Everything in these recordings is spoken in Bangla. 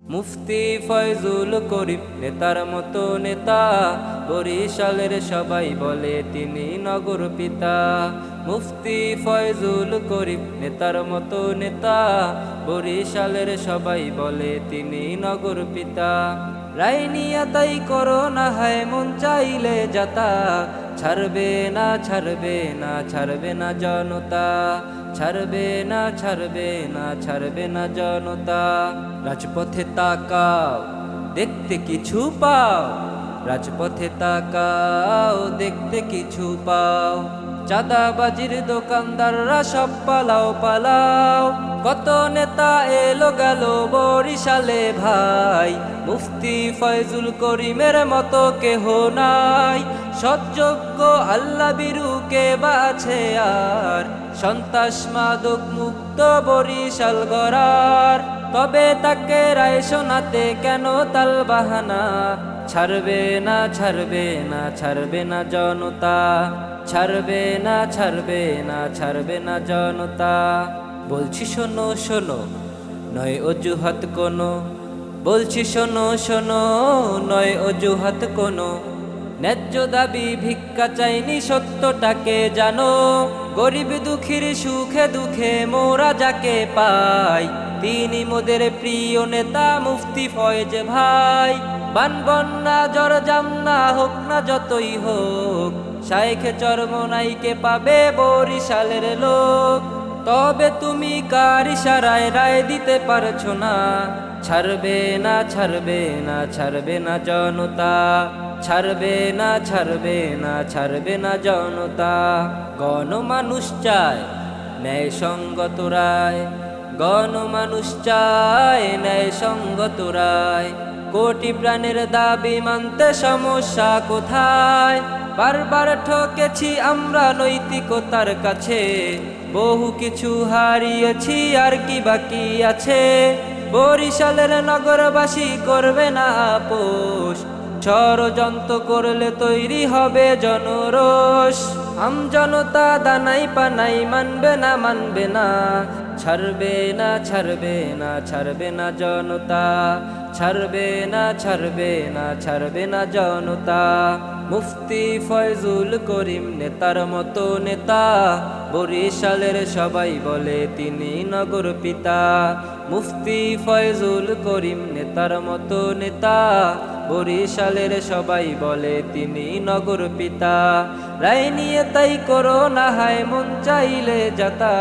মুফতি ফয়জুল করিম নেতার মতো নেতা, বরিশালের সবাই বলে তিনি নগর পিতা। মুফতি ফয়জুল করিম নেতার মতো নেতা, বরিশালের সবাই বলে তিনি নগর পিতা। রায় নিয়া তাই করো না হায় মন চাইলে যাতা, ছাড়বে না ছাড়বে না ছাড়বে না জনতা, ছাড়বে না ছাড়বে না ছাড়বে না জনতা। রাজপথে তাকাও দেখতে কিছু পাও, রাজপথে তাকাও দেখতে কিছু পাও। চাঁদাবাজির দোকানদাররা সব পালাও পালাও, কত নেতা এলো গেল বরিশালে ভাই। মুফতি ফয়জুল করিমের মতো কেহ নাই, সৎযোগ্য আল্লাহ বিরু কে বাছে আর, সন্ত্রাস মাদক মুক্ত বরিশাল গড়ার। তবে তাকে রায় শোনাতে কেন তাল বাহানা, ছাড়বে না ছাড়বে না ছাড়বে না জনতা, ছাড়বে না ছাড়বে না ছাড়বে না জনতা। বলছি শোনো শোনো নয় অজুহাত কোনো, বলছি শোনো শোনো নয় অজুহাত কোনো। ন্যায্য দাবি ভিক্ষা চাইনি সত্যটাকে জানো, গরিব দুঃখীর সুখে দুঃখে মোরা যাকে পাই, তিনি মোদের প্রিয় নেতা মুফতি ফয়েজ ভাই। বানবন্যা জ্বর জামনা হোক না যতই হোক, শাইখে চরমনাইকে পাবে বরিশালের লোক। তবে তুমি কার ইশারায় রায় দিতে পারছো না, ছাড়বে না ছাড়বে না ছাড়বে না জনতা, ছাড়বে না ছাড়বে না ছাড়বে না জনতা। গণমানুষ চায় ন্যায় সঙ্গত রায়, গণমানুষ চায় ন্যায় সঙ্গত রায়। কোটি প্রাণের দাবি মানতে সমস্যা কোথায়, বারবার ঠকেছি আমরা নৈতিকতার কাছে, বহু কিছু হারিয়েছি আর কি বাকি আছে। বরিশালের নগরবাসী করবে না আপোষ, ষড়যন্ত্র করলে তৈরি হবে জনরোষ। আমজনতা দানাই পানাই মানবে না মানবে না, ছাড়বে না ছাড়বে না ছাড়বে না জনতা, ছাড়বে না ছাড়বে না ছাড়বে না জনতা। মুফতি ফয়জুল করিম নেতার মতো নেতা, বরিশালের সবাই বলে তিনি নগর পিতা। মুফতি ফয়জুল করিম নেতার মতো নেতা, বরিশালের সবাই বলে তিনি নগর পিতা। রায় নিয়ে তাই করো না হায় মন চাইলে যাতা,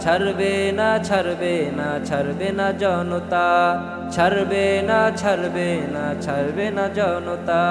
ছাড়বে না ছাড়বে না ছাড়বে না জনতা, ছাড়বে না ছাড়বে না ছাড়বে না জনতা।